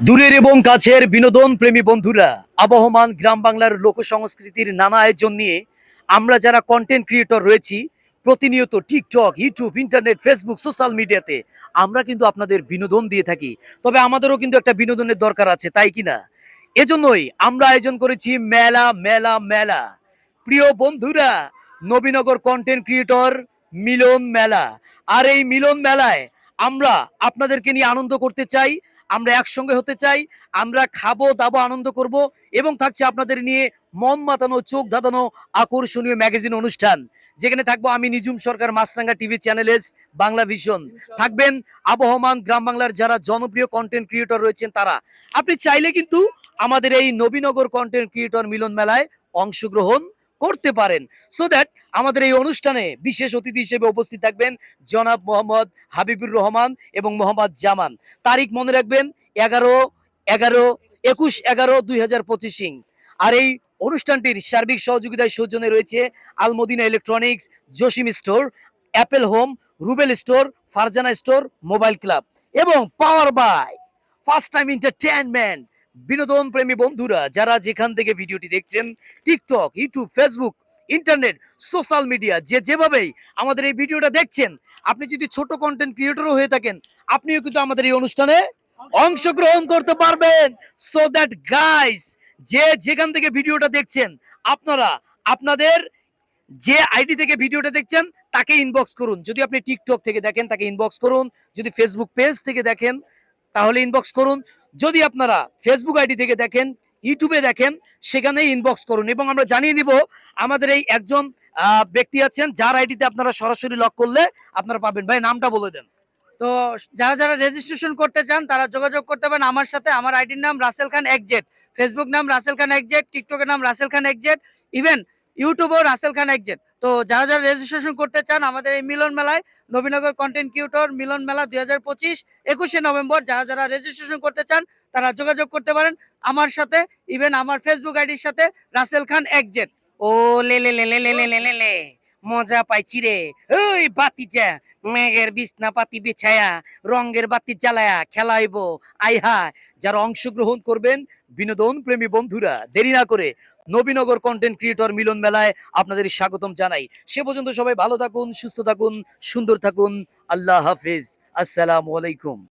দূরের এবং কাছের বিনোদন প্রেমী বন্ধুরা, আবহমান গ্রাম বাংলার লোক সংস্কৃতির নানা আয়োজন নিয়ে আমরা যারা কন্টেন্ট ক্রিয়েটর রয়েছি, প্রতিনিয়ত TikTok, YouTube, internet, Facebook, social মিডিয়াতে আমরা কিন্তু আপনাদের বিনোদন দিয়ে থাকি। তবে আমাদেরও কিন্তু একটা বিনোদনের দরকার আছে, তাই কি না? এজন্যই আমরা আয়োজন করেছি মেলা মেলা মেলা। প্রিয় বন্ধুরা, নবীনগর কন্টেন্ট ক্রিয়েটর মিলন মেলা। আর এই মিলন মেলায় আমরা আপনাদেরকে নিয়ে আনন্দ করতে চাই, আমরা একসঙ্গে হতে চাই, আমরা খাবো দাবো আনন্দ করব, এবং থাকছে আপনাদের নিয়ে মন মাতানো, চোখ ধাঁধানো আকর্ষণীয় ম্যাগাজিন অনুষ্ঠান, যেখানে থাকবো আমি নিজুম সরকার, মাছরাঙ্গা টিভি চ্যানেল বাংলা ভিশন, থাকবেন আবহমান গ্রাম বাংলার যারা জনপ্রিয় কন্টেন্ট ক্রিয়েটর রয়েছেন তারা। আপনি চাইলে কিন্তু আমাদের এই নবীনগর কন্টেন্ট ক্রিয়েটর মিলন মেলায় অংশগ্রহণ করতে পারেন। সো দ্যাট আমাদের এই অনুষ্ঠানে বিশেষ অতিথি হিসেবে উপস্থিত থাকবেন জনাব মোহাম্মদ হাবিবুর রহমান এবং মোহাম্মদ জামান। তারিখ মনে রাখবেন 21/11 আর এই অনুষ্ঠানটির সার্বিক সহযোগিতায় সৌজন্যে রয়েছে Almadina electronics, Jasim store, apple home, Rubel store, Farzana store, mobile club এবং power by first time entertainment. বিনোদন প্রেমী বন্ধুরা যারা যেখান থেকে ভিডিওটি দেখছেন, TikTok, YouTube, Facebook, internet, social media, যে যেভাবেই আমাদের এই ভিডিওটা দেখছেন, আপনি যদি ছোট কন্টেন্ট ক্রিয়েটরও হয়ে থাকেন, আপনিও কিন্তু আমাদের এই অনুষ্ঠানে অংশগ্রহণ করতে পারবেন। সো দ্যাট গাইস, যে যেখান থেকে ভিডিওটা দেখছেন, আপনারা আপনাদের যে আইডি থেকে ভিডিওটা দেখছেন তাকে ইনবক্স করুন। যদি আপনি টিকটক থেকে দেখেন তাকে ইনবক্স করুন, যদি ফেসবুক পেজ থেকে দেখেন তাহলে ইনবক্স করুন, যদি আপনারা ফেসবুক আইডি থেকে দেখেন, ইউটিউবে দেখেন, সেখানেই ইনবক্স করুন, এবং আমরা জানিয়ে দিব আমাদের এই একজন ব্যক্তি আছেন যার আইডিতে আপনারা সরাসরি লক করলে আপনারা পাবেন। ভাই নামটা বলে দেন। তো যারা যারা রেজিস্ট্রেশন করতে চান তারা যোগাযোগ করতে পারেন আমার সাথে। আমার আইডির নাম রাসেল খান একজেড, ফেসবুক নাম রাসেল খান একজেড, টিকটকের নাম রাসেল খান একজেড, ইভেন ইউটিউবেও রাসেল খান একজেড। তো যারা যারা রেজিস্ট্রেশন করতে চান আমাদের এই মিলন মেলায়, নবীনগর কন্টেন্ট ক্রিয়েটর মিলন মেলা 2025 21শে নভেম্বর, যারা যারা রেজিস্ট্রেশন করতে চান তারা যোগাযোগ করতে পারেন আমার সাথে, ইভেন আমার ফেসবুক আইডির সাথে রাসেল খান একজেড। ও লে লে লে লে লে লে লে লে লে, মজা পাইছি রে। ওই বাতিজা, মেঘের বিছনা পাতি বিছায়া, রঙের বাতি জ্বালায়া খেলা হইব। আইহা, যারা অংশগ্রহণ করবেন বিনোদন প্রেমী বন্ধুরা, দেরি না করে নবীনগর কন্টেন্ট ক্রিয়েটর মিলন মেলায় আপনাদের স্বাগতম জানাই। সে পর্যন্ত সবাই ভালো থাকুন, সুস্থ থাকুন, সুন্দর থাকুন। আল্লাহ হাফিজ, আসসালামু আলাইকুম।